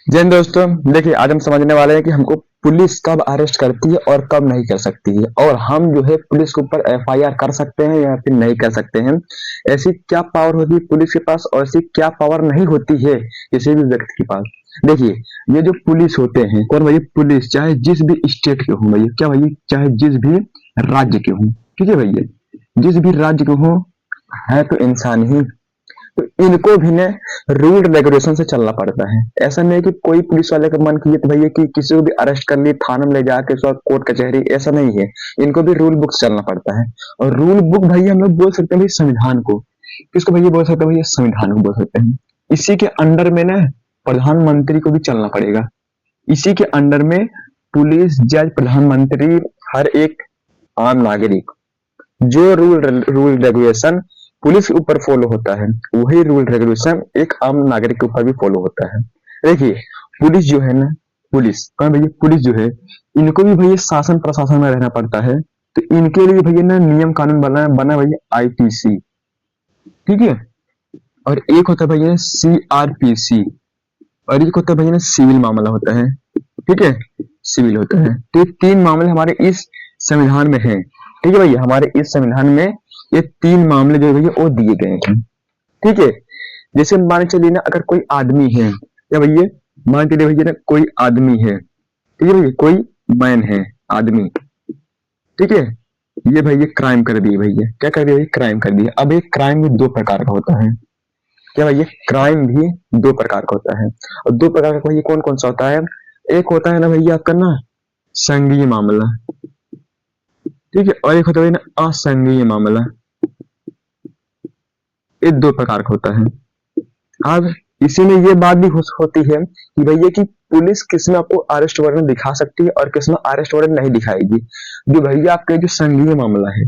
जय हिंद दोस्तों। देखिए, आज हम समझने वाले हैं कि हमको पुलिस कब अरेस्ट करती है और कब नहीं कर सकती है, और हम जो है पुलिस के ऊपर एफआईआर कर सकते हैं या फिर नहीं कर सकते हैं। ऐसी क्या पावर होती है पुलिस के पास और ऐसी क्या पावर नहीं होती है किसी भी व्यक्ति के पास। देखिए, ये जो पुलिस होते हैं, कौन भैया? पुलिस चाहे जिस भी स्टेट के हो भैया, क्या भैया, चाहे जिस भी राज्य के हो, ठीक है भैया, जिस भी राज्य के हो, है तो इंसान ही। तो इनको भी ना रूल रेगुलेशन से चलना पड़ता है। ऐसा नहीं है कि कोई पुलिस वाले का मन किए तो भैया कि किसी को भी अरेस्ट कर लिए, थाने में ले जाके उसका कोर्ट कचहरी, ऐसा नहीं है। इनको भी रूल बुक से चलना पड़ता है। और रूल बुक भैया हम लोग बोल सकते हैं भाई संविधान को। किसको भैया बोल सकते हैं? भैया संविधान को बोल सकते हैं। इसी के अंडर में ना प्रधानमंत्री को भी चलना पड़ेगा। इसी के अंडर में पुलिस, जज, प्रधानमंत्री, हर एक आम नागरिक, जो रूल रूल रेगुलेशन पुलिस के ऊपर फॉलो होता है, वही रूल रेगुलेशन एक आम नागरिक के ऊपर भी फॉलो होता है। देखिए, पुलिस जो है ना, पुलिस कौन भैया? पुलिस जो है, इनको भी भैया शासन प्रशासन में रहना पड़ता है। तो इनके लिए भैया ना नियम कानून बना बना भैया आईपीसी, ठीक है। और एक होता है भैया सीआरपीसी, और एक होता है भैया ना सिविल मामला होता है, ठीक है। सिविल होता है। तो ये तीन मामले हमारे इस संविधान में हैं, ठीक है भैया। हमारे इस संविधान में ये तीन मामले जो है भैया वो दिए गए हैं, ठीक है। जैसे मान के चलिए ना, अगर कोई आदमी है, या भैया मान के चलिए भैया ना कोई आदमी है, ठीक है भैया, कोई मैन है, आदमी, ठीक है। ये भैया क्राइम कर दिए भैया, क्या कर दिया भैया? क्राइम कर दिया। अब एक क्राइम भी दो प्रकार का होता है, क्या भैया? क्राइम भी दो प्रकार का होता है। और दो प्रकार का भैया कौन कौन सा होता है? एक होता है ना भैया आपका ना संघीय मामला, ठीक है, और एक होता है ना असंघीय मामला। ये दो प्रकार का होता है। अब इसी में ये बात भी होती है कि भैया कि पुलिस किसमें आपको अरेस्ट वारंट दिखा सकती है और किसमें अरेस्ट वारंट नहीं दिखाएगी। जो भैया आपके जो संघीय मामला है,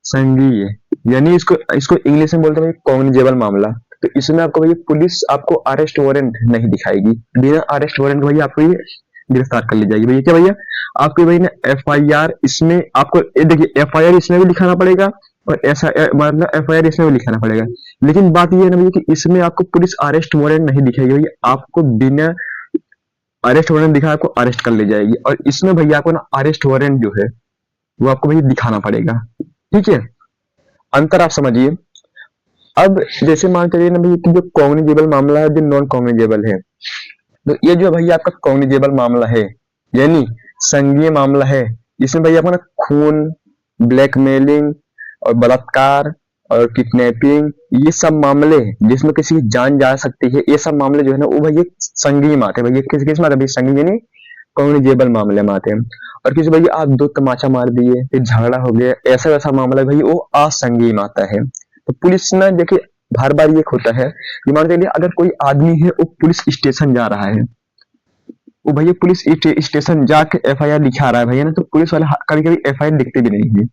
संघीय, यानी इसको इसको इंग्लिश में बोलते हैं कॉग्निजेबल मामला। तो इसमें आपको भैया पुलिस आपको अरेस्ट वारंट नहीं दिखाएगी। बिना अरेस्ट वारंट भैया आपको ये गिरफ्तार कर ली जाएगी भैया। क्या भैया? आपको भैया ना एफआईआर इसमें आपको देखिए एफआईआर इसमें भी दिखाना पड़ेगा और ऐसा मतलब एफआईआर इसमें भी लिखाना पड़ेगा। लेकिन बात ये है ना भैया कि इसमें आपको पुलिस अरेस्ट वारंट नहीं दिखाएगी भैया। आपको बिना अरेस्ट वारंट दिखाए आपको अरेस्ट कर ली जाएगी। और इसमें भैया आपको ना अरेस्ट वारंट जो है वो आपको भैया दिखाना पड़ेगा, ठीक है। अंतर आप समझिए। अब जैसे मान चलिए ना भैया कि जो कॉग्निजेबल मामला है, जो नॉन कॉग्निजेबल है, तो ये जो भैया आपका कॉग्निजेबल मामला है, यानी संघीय मामला है, इसमें भैया आपको ना खून, ब्लैकमेलिंग और बलात्कार और किडनैपिंग, ये सब मामले जिसमें किसी की जान जा सकती है, ये सब मामले जो है ना वो भैया संघीय में आते हैं भैया। किस किस में आते हैं भैया? संघीय यानी कॉग्निजेबल मामले में आते हैं। और किसी भैया आप दो तमाचा मार दिए, फिर झगड़ा हो गया, ऐसा वैसा मामला भैया वो असंघीय में आता है। तो पुलिस ना देखिए, हर बार ये होता है कि मान लीजिए अगर कोई आदमी है वो पुलिस स्टेशन जा रहा है, वो भैया पुलिस स्टेशन जाके एफआईआर लिखा रहा है भैया ना, तो पुलिस वाले कभी कभी एफआईआर लिखते भी नहीं है,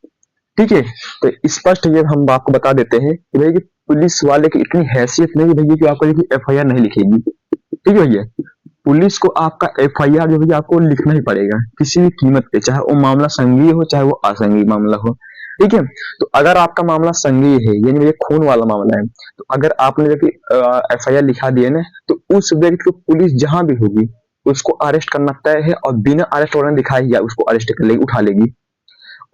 ठीक है। तो स्पष्ट ये हम आपको बता देते हैं कि भैया कि पुलिस वाले की इतनी हैसियत नहीं है भैया कि आपको एफआईआर नहीं लिखेगी, ठीक है भैया। पुलिस को आपका एफआईआर जो भैया आपको लिखना ही पड़ेगा किसी भी कीमत पे, चाहे वो मामला संघीय हो चाहे वो असंघीय मामला हो, ठीक है। तो अगर आपका मामला संघीय है, यानी भैया खून वाला मामला है, तो अगर आपने एफआईआर लिखा दिया ना, तो उस व्यक्ति को पुलिस जहां भी होगी उसको अरेस्ट करना तय है, और बिना अरेस्ट वारंट दिखाए ही उसको अरेस्ट कर लेगी, उठा लेगी।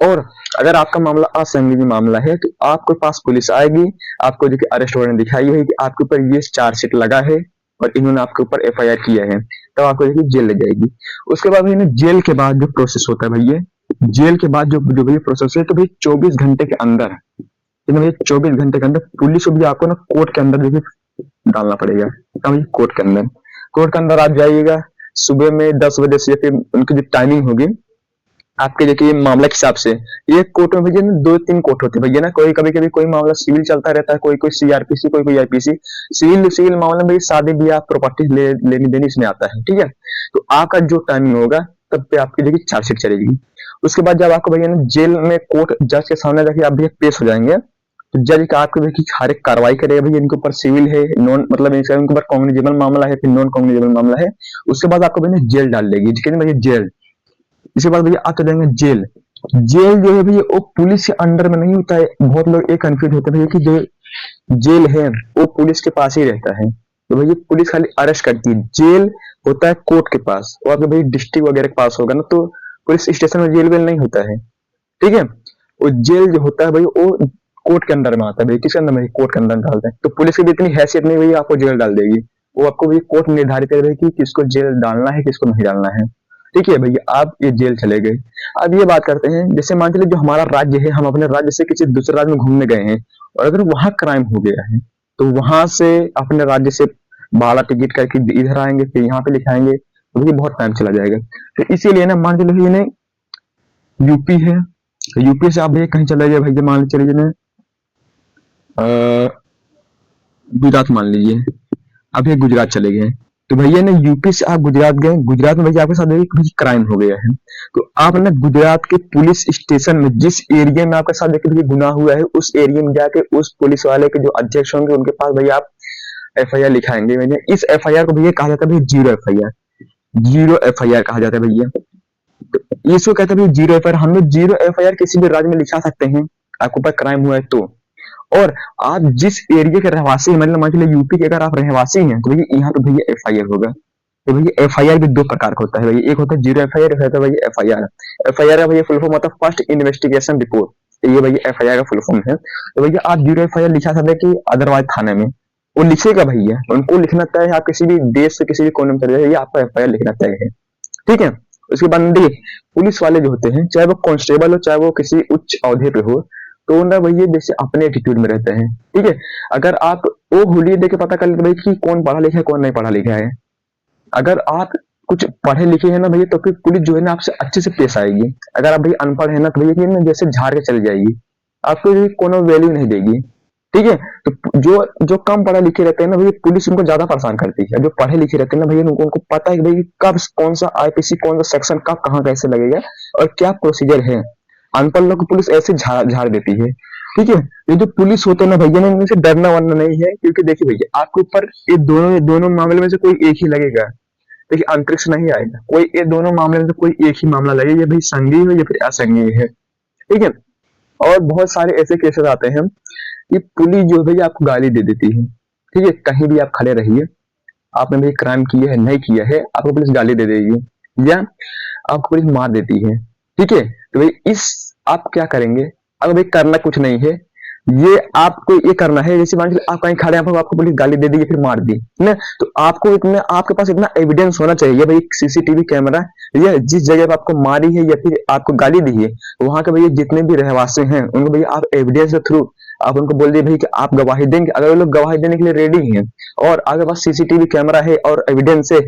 और अगर आपका मामला असंगीन मामला है तो आपके पास पुलिस आएगी, आपको जो कि अरेस्ट वारंट दिखाई है कि आपके ऊपर ये चार्जशीट लगा है और इन्होंने आपके ऊपर एफआईआर किया है, तब आपको देखिए जेल ले जाएगी। उसके बाद भैया जेल के बाद जो प्रोसेस होता है भैया, जेल के बाद जो जो भैया प्रोसेस है, तो भैया 24 घंटे के अंदर, भैया 24 घंटे के अंदर पुलिस को भी आपको ना कोर्ट के अंदर देखिए डालना पड़ेगा। भैया कोर्ट के अंदर आप जाइएगा सुबह में 10 बजे से, फिर उनकी जो टाइमिंग होगी आपके देखिए मामला के हिसाब से। एक कोर्ट में भैया ना दो तीन कोर्ट होते हैं भैया ना, कोई कभी कभी कोई मामला सिविल चलता रहता है, कोई कोई सीआरपीसी, कोई कोई आईपीसी। सिविल सिविल मामला में शादी ब्याह प्रॉपर्टी लेनी देनी इसमें आता है, ठीक है। तो आपका जो टाइमिंग होगा तब पे आपकी देखिए चार्जशीट चलेगी। उसके बाद जब आपको भैया ना जेल में कोर्ट जज के सामने जाके आप भैया पेश हो जाएंगे, तो जज का आपके देखिए हर एक कार्रवाई करेगा भैया, इनके ऊपर सिविल है, नॉन मतलब इनके ऊपर कॉग्निजेबल मामला है, फिर नॉन कॉग्निजेबल मामला है। उसके बाद आपको भैया जेल डाल देगी, भैया जेल। इसके बाद भैया आते जाएंगे जेल। जेल जो है भैया वो पुलिस के अंडर में नहीं होता है। बहुत लोग एक कंफ्यूज होते हैं भैया कि जो जेल है वो पुलिस के पास ही रहता है, तो भैया पुलिस खाली अरेस्ट करती है, जेल होता है कोर्ट के पास, वो आपके भाई डिस्ट्रिक्ट वगैरह के पास होगा ना, तो पुलिस स्टेशन में जेल वेल नहीं होता है, ठीक है। वो जेल जो होता है भाई वो कोर्ट के अंदर में आता है भाई, किसके अंदर में, कोर्ट के अंदर डालते हैं। तो पुलिस की भी इतनी हैसियत नहीं भाई आपको जेल डाल देगी, वो आपको भाई कोर्ट निर्धारित करेगी कि किसको जेल डालना है किसको नहीं डालना है, ठीक है भैया। आप ये जेल चले गए। अब ये बात करते हैं, जैसे मान चलिए जो हमारा राज्य है, हम अपने राज्य से किसी दूसरे राज्य में घूमने गए हैं, और अगर वहां क्राइम हो गया है, तो वहां से अपने राज्य से भाड़ा टिकट करके इधर आएंगे, फिर यहाँ पे लिखाएंगे, तो ये बहुत टाइम चला जाएगा। तो इसीलिए ना मान चलिए इन्हें यूपी है, तो यूपी से आप भैया कहीं चले गए भैया, मान चलिए ना गुजरात मान लीजिए, अब ये गुजरात चले गए। तो भैया ना यूपी से आप गुजरात गए, गुजरात में भैया आपके साथ देखिए कुछ क्राइम हो गया है, तो आप ना गुजरात के पुलिस स्टेशन में जिस एरिया में आपके साथ देखिए गुनाह हुआ है, उस एरिया में जाके उस पुलिस वाले के जो अध्यक्ष होंगे उनके पास भैया आप एफआईआर लिखाएंगे भैया। इस एफआईआर को भैया कहा जाता है भैया जीरो एफआईआर, जीरो एफआईआर कहा जाता है भैया। तो इसको कहते हैं भैया जीरो एफआईआर। हम लोग जीरो एफआईआर किसी भी राज्य में लिखा सकते हैं आपके ऊपर क्राइम हुआ है तो। और आप जिस एरिया के रहवासी हैं, मतलब मान लीजिए यूपी के अगर आप रहवासी हैं, तो भैया यहाँ तो भैया एफआईआर होगा। तो भैया एफआईआर भी दो प्रकार का होता है भैया, एक होता है जीरो एफआईआर, एक होता है भैया एफआईआर। एफआईआर का भैया फुल फॉर्म होता है फर्स्ट इन्वेस्टिगेशन रिपोर्ट, तो ये भैया एफआईआर का फुल फॉर्म है। तो भैया आप जीरो एफआईआर लिखा सकते हैं कि अदरवाइज थाने में वो लिखेगा भैया, उनको लिखना तय है, आप किसी भी देश से किसी भी कोने में चले जाइए, आपका एफआईआर लिखना तय है, ठीक है। उसके बाद देखिए पुलिस वाले जो होते हैं, चाहे वो कांस्टेबल हो चाहे वो किसी उच्च अहदे पे हो, तो ना भैया जैसे अपने एटीट्यूड में रहते हैं, ठीक है। अगर आप वो हुलिये देख के पता कर लेते भाई कि कौन पढ़ा लिखा है कौन नहीं पढ़ा लिखा है। अगर आप कुछ पढ़े लिखे हैं ना भैया, तो फिर पुलिस जो है ना आपसे अच्छे से पेश आएगी। अगर आप भैया अनपढ़ है ना, तो भैया ना जैसे झाड़ के चली जाएगी, आपको कोनो वैल्यू नहीं देगी, ठीक है। तो जो जो कम पढ़े लिखे रहते हैं ना भैया, पुलिस उनको ज्यादा परेशान करती है। जो पढ़े लिखे रहते हैं ना भैया, उनको पता है कि भाई कब कौन सा आईपीसी कौन सा सेक्शन कब कहाँ कैसे लगेगा और क्या प्रोसीजर है। अनपढ़ लोग को पुलिस ऐसे झाड़ झाड़ देती है, ठीक है। ये जो पुलिस होते हैं ना भैया, इनसे डरना वरना नहीं है, क्योंकि देखिए भैया आपके ऊपर ये दोनों मामले में से कोई एक ही लगेगा। देखिए अंतरिक्ष नहीं आएगा कोई, ये दोनों मामले में से कोई एक ही मामला लगेगा, ये भाई संज्ञेय हो या फिर असंज्ञेय है, ठीक है। और बहुत सारे ऐसे केसेस आते हैं कि पुलिस जो है भैया आपको गाली दे देती है, ठीक है। कहीं भी आप खड़े रहिए, आपने भाई क्राइम किया है नहीं किया है, आपको पुलिस गाली दे देगी या आपको पुलिस मार देती है, ठीक है। तो भाई इस आप क्या करेंगे, अगर भाई करना कुछ नहीं है, ये आपको ये करना है, जैसे मान लीजिए आप कहीं खड़े हैं, आपको पुलिस गाली दे दी फिर मार दी ना, तो आपको इतना आपके पास इतना एविडेंस होना चाहिए भाई, सीसीटीवी कैमरा या जिस जगह पे आपको मारी है या फिर आपको गाली दी है, वहां के भैया जितने भी रहवासी हैं उनको भैया आप एविडेंस के थ्रू आप उनको बोल दिए भाई कि आप गवाही देंगे। अगर वो लोग गवाही देने के लिए रेडी हैं और आपके पास सीसीटीवी कैमरा है और एविडेंस है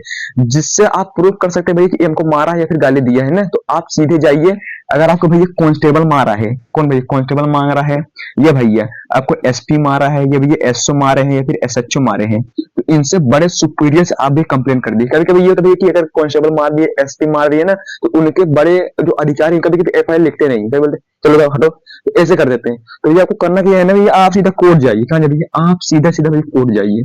जिससे आप प्रूव कर सकते हैं भाई कि हमको मारा है या फिर गाली दिया है ना, तो आप सीधे जाइए। अगर आपको भैया कांस्टेबल मारा है, कौन भैया कांस्टेबल मारा है, ये भैया आपको एसपी मारा है, ये भैया एसओ मारे हैं या फिर एसएचओ मारे हैं, तो इनसे बड़े सुपीरियर से आप भी कंप्लेन कर दी। कभी कभी ये होता है कि अगर कांस्टेबल मार दिए एसपी मार दिए ना, तो उनके बड़े जो अधिकारी कभी कभी एफआईआर लिखते नहीं, कभी बोलते चलो हटो, तो ऐसे कर देते हैं। तो भैया आपको करना क्या है ना भैया, आप सीधा कोर्ट जाइए। कहाँ जाइए भैया, आप सीधा सीधा भैया कोर्ट जाइए।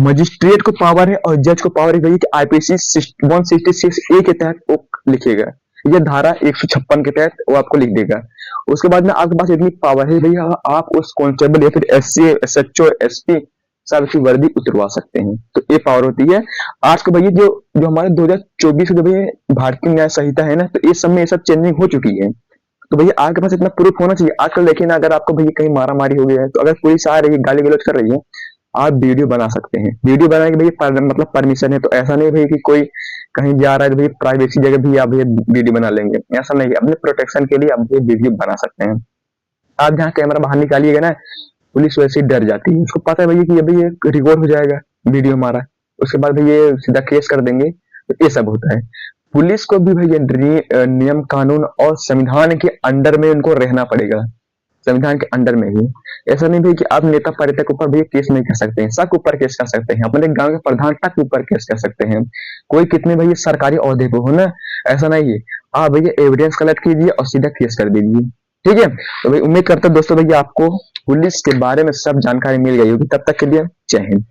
मजिस्ट्रेट को पावर है और जज को पावर है भैया कि आईपीसी 166 ए के तहत वो लिखेगा, ये धारा 156 के तहत वो आपको लिख देगा। उसके बाद में आपके पास इतनी पावर है भैया, आप उस कांस्टेबल या फिर एससी एसएचओ एसपी सब की वर्दी उतरवा सकते हैं, तो ये पावर होती है। आज के भैया जो जो हमारे 2024 जो भैया भारतीय न्याय संहिता है ना, तो इस सब में ये सब चेंजिंग हो चुकी है। तो भैया आपके पास इतना प्रूफ होना चाहिए। आजकल देखिए ना, अगर आपको भैया कहीं मारा मारी हो गया है, तो अगर पुलिस आ रही है गाली गलौज कर रही है, आप वीडियो बना सकते हैं। वीडियो बनाने के भैया मतलब परमिशन है, तो ऐसा नहीं भैया कि कोई कहीं जा रहा है तो भैया प्राइवेसी जगह भी आप भैया वीडियो बना लेंगे, ऐसा नहीं है। अपने प्रोटेक्शन के लिए आप भैया वीडियो बना सकते हैं। आप जहाँ कैमरा बाहर निकालिएगा ना, पुलिस वैसे ही डर जाती है, उसको पता है भैया कि अभी ये रिकॉर्ड हो जाएगा वीडियो हमारा, उसके बाद भैया सीधा केस कर देंगे। तो ये सब होता है। पुलिस को भी भैया नियम कानून और संविधान के अंडर में उनको रहना पड़ेगा, संविधान के अंडर में ही। ऐसा नहीं भैया कि आप नेता पार्टी के ऊपर भैया केस नहीं कर सकते हैं, सबके ऊपर केस कर सकते हैं, अपने गांव के प्रधान तक के ऊपर केस कर सकते हैं, कोई कितने भैया सरकारी ओहदे पे हो ना, ऐसा नहीं है। आप भैया एविडेंस कलेक्ट कीजिए और सीधा केस कर दीजिए, ठीक है। तो भाई उम्मीद करता हूँ दोस्तों भैया आपको पुलिस के बारे में सब जानकारी मिल गई होगी। तब तक के लिए जय हिंद।